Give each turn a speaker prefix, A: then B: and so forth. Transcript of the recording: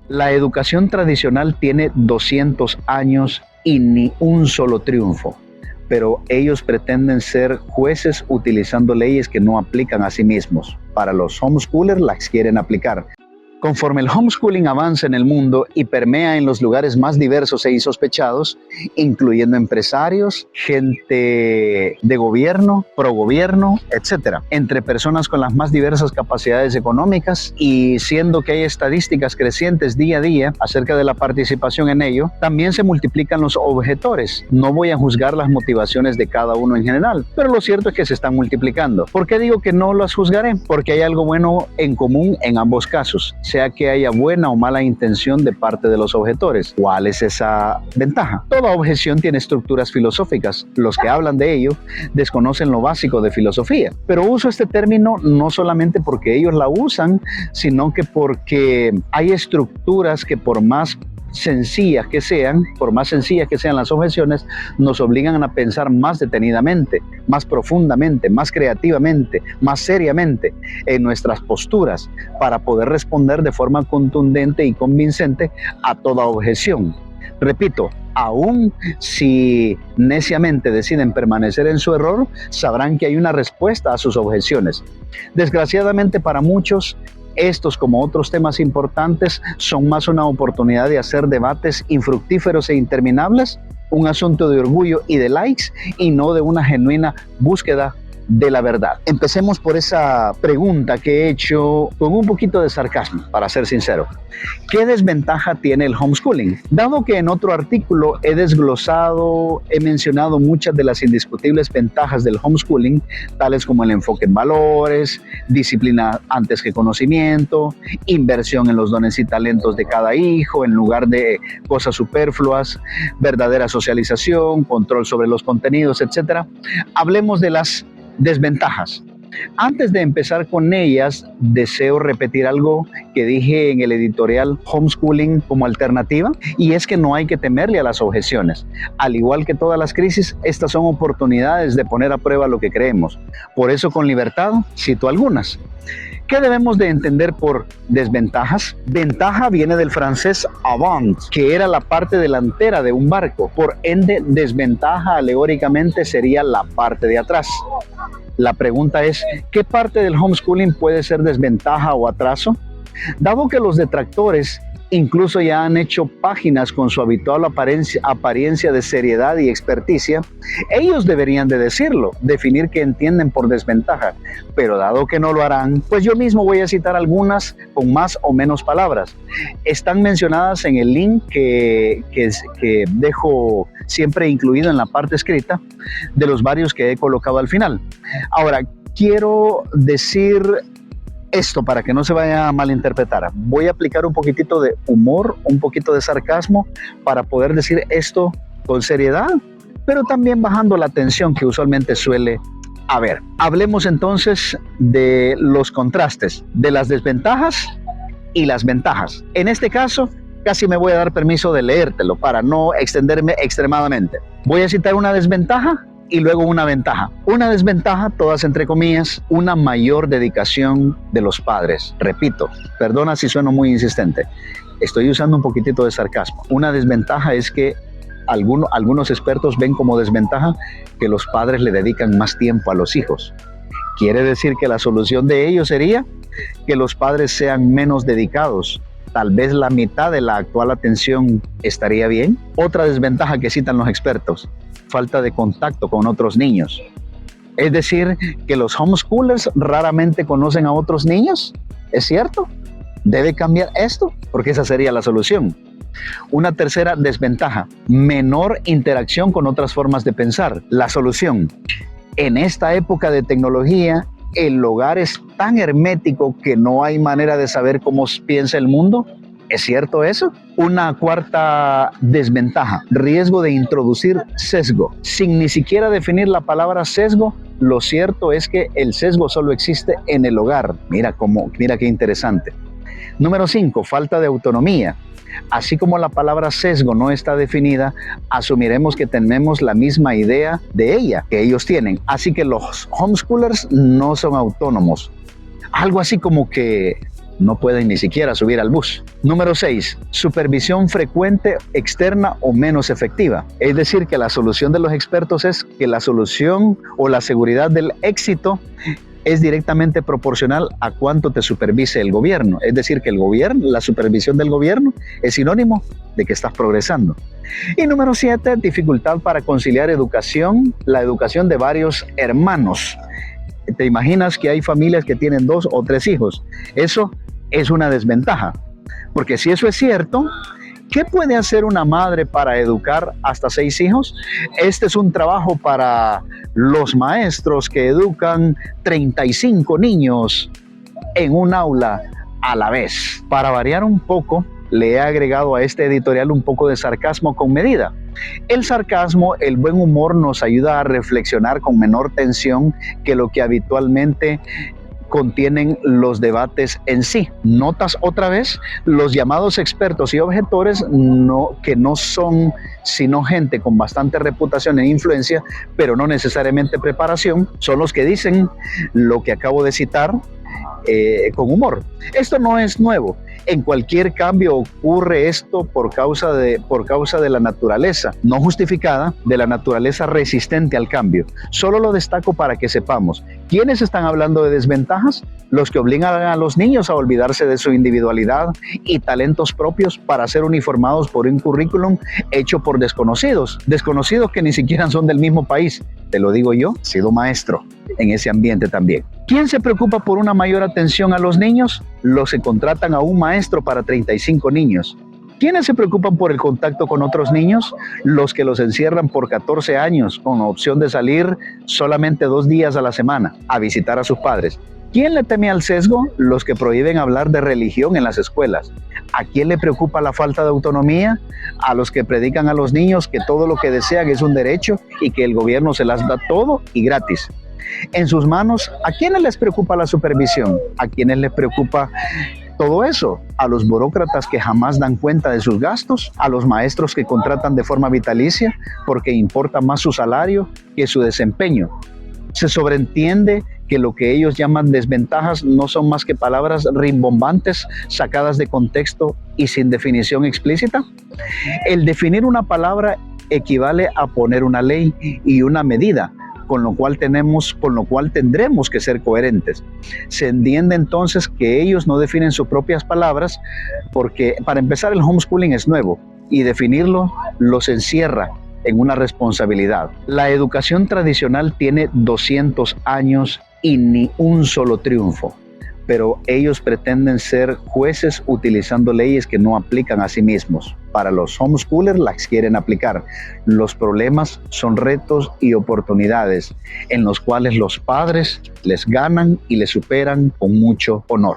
A: La educación tradicional tiene 200 años y ni un solo triunfo, pero ellos pretenden ser jueces utilizando leyes que no aplican a sí mismos. Para los homeschoolers las quieren aplicar. Conforme el homeschooling avanza en el mundo y permea en los lugares más diversos e insospechados, incluyendo empresarios, gente de gobierno, pro gobierno, etc., entre personas con las más diversas capacidades económicas, y siendo que hay estadísticas crecientes día a día acerca de la participación en ello, también se multiplican los objetores. No voy a juzgar las motivaciones de cada uno en general, pero lo cierto es que se están multiplicando. ¿Por qué digo que no las juzgaré? Porque hay algo bueno en común en ambos casos, sea que haya buena o mala intención de parte de los objetores. ¿Cuál es esa ventaja? Toda objeción tiene estructuras filosóficas. Los que hablan de ello desconocen lo básico de filosofía. Pero uso este término no solamente porque ellos la usan, sino que porque hay estructuras que por más sencillas que sean las objeciones, nos obligan a pensar más detenidamente, más profundamente, más creativamente, más seriamente en nuestras posturas para poder responder de forma contundente y convincente a toda objeción. Repito, aún si neciamente deciden permanecer en su error, sabrán que hay una respuesta a sus objeciones. Desgraciadamente para muchos, estos, como otros temas importantes, son más una oportunidad de hacer debates infructíferos e interminables, un asunto de orgullo y de likes, y no de una genuina búsqueda de la verdad. Empecemos por esa pregunta que he hecho con un poquito de sarcasmo, para ser sincero. ¿Qué desventaja tiene el homeschooling? Dado que en otro artículo he mencionado muchas de las indiscutibles ventajas del homeschooling, tales como el enfoque en valores, disciplina antes que conocimiento, inversión en los dones y talentos de cada hijo en lugar de cosas superfluas, verdadera socialización, control sobre los contenidos, etc. Hablemos de las desventajas. Antes de empezar con ellas, deseo repetir algo que dije en el editorial Homeschooling como alternativa, y es que no hay que temerle a las objeciones. Al igual que todas las crisis, estas son oportunidades de poner a prueba lo que creemos. Por eso, con libertad, cito algunas. ¿Qué debemos de entender por desventajas? Ventaja viene del francés avant, que era la parte delantera de un barco. Por ende, desventaja alegóricamente sería la parte de atrás. La pregunta es, ¿qué parte del homeschooling puede ser desventaja o atraso? Dado que los detractores incluso ya han hecho páginas con su habitual apariencia de seriedad y experticia, ellos deberían de decirlo, definir qué entienden por desventaja. Pero dado que no lo harán, pues yo mismo voy a citar algunas con más o menos palabras. Están mencionadas en el link que dejo siempre incluido en la parte escrita de los varios que he colocado al final. Ahora, quiero decir esto para que no se vaya a malinterpretar. Voy a aplicar un poquitito de humor, un poquito de sarcasmo para poder decir esto con seriedad, pero también bajando la tensión que usualmente suele haber. Hablemos entonces de los contrastes, de las desventajas y las ventajas. En este caso, casi me voy a dar permiso de leértelo para no extenderme extremadamente. Voy a citar una desventaja y luego una ventaja. Una desventaja, todas entre comillas, una mayor dedicación de los padres. Repito, perdona si sueno muy insistente, estoy usando un poquitito de sarcasmo. Una desventaja es que algunos expertos ven como desventaja que los padres le dedican más tiempo a los hijos. Quiere decir que la solución de ello sería que los padres sean menos dedicados. Tal vez la mitad de la actual atención estaría bien. Otra desventaja que citan los expertos: falta de contacto con otros niños. Es decir, que los homeschoolers raramente conocen a otros niños. ¿Es cierto? ¿Debe cambiar esto? Porque esa sería la solución. Una tercera desventaja: menor interacción con otras formas de pensar. La solución: en esta época de tecnología, el hogar es tan hermético que no hay manera de saber cómo piensa el mundo. ¿Es cierto eso? Una cuarta desventaja: riesgo de introducir sesgo. Sin ni siquiera definir la palabra sesgo, lo cierto es que el sesgo solo existe en el hogar. Mira qué interesante. Número 5, falta de autonomía. Así como la palabra sesgo no está definida, asumiremos que tenemos la misma idea de ella que ellos tienen. Así que los homeschoolers no son autónomos. Algo así como que no pueden ni siquiera subir al bus. Número 6. Supervisión frecuente, externa o menos efectiva. Es decir, que la solución de los expertos es que la solución o la seguridad del éxito es directamente proporcional a cuánto te supervise el gobierno. Es decir, que el gobierno, la supervisión del gobierno es sinónimo de que estás progresando. Y número 7, dificultad para conciliar la educación de varios hermanos. ¿Te imaginas que hay familias que tienen 2 o 3 hijos? Eso es una desventaja, porque si eso es cierto, ¿qué puede hacer una madre para educar hasta 6 hijos? Este es un trabajo para los maestros que educan 35 niños en un aula a la vez. Para variar un poco, le he agregado a este editorial un poco de sarcasmo con medida. El sarcasmo, el buen humor nos ayuda a reflexionar con menor tensión que lo que habitualmente contienen los debates en sí. ¿Notas otra vez? Los llamados expertos y objetores que no son sino gente con bastante reputación e influencia, pero no necesariamente preparación, son los que dicen lo que acabo de citar con humor. Esto no es nuevo. En cualquier cambio ocurre esto por causa de la naturaleza no justificada, de la naturaleza resistente al cambio. Solo lo destaco para que sepamos. ¿Quiénes están hablando de desventajas? Los que obligan a los niños a olvidarse de su individualidad y talentos propios para ser uniformados por un currículum hecho por desconocidos que ni siquiera son del mismo país. Te lo digo yo, he sido maestro en ese ambiente también. ¿Quién se preocupa por una mayor atención a los niños? Los que contratan a un maestro para 35 niños. ¿Quiénes se preocupan por el contacto con otros niños? Los que los encierran por 14 años con opción de salir solamente 2 días a la semana a visitar a sus padres. ¿Quién le teme al sesgo? Los que prohíben hablar de religión en las escuelas. ¿A quién le preocupa la falta de autonomía? A los que predican a los niños que todo lo que desean es un derecho y que el gobierno se las da todo y gratis. En sus manos, ¿a quiénes les preocupa la supervisión? ¿A quiénes les preocupa todo eso? ¿A los burócratas que jamás dan cuenta de sus gastos? ¿A los maestros que contratan de forma vitalicia porque importa más su salario que su desempeño? Se sobreentiende que lo que ellos llaman desventajas no son más que palabras rimbombantes sacadas de contexto y sin definición explícita. El definir una palabra equivale a poner una ley y una medida, con lo cual tendremos que ser coherentes. Se entiende entonces que ellos no definen sus propias palabras porque, para empezar, el homeschooling es nuevo y definirlo los encierra en una responsabilidad. La educación tradicional tiene 200 años y ni un solo triunfo, pero ellos pretenden ser jueces utilizando leyes que no aplican a sí mismos. Para los homeschoolers las quieren aplicar. Los problemas son retos y oportunidades en los cuales los padres les ganan y les superan con mucho honor.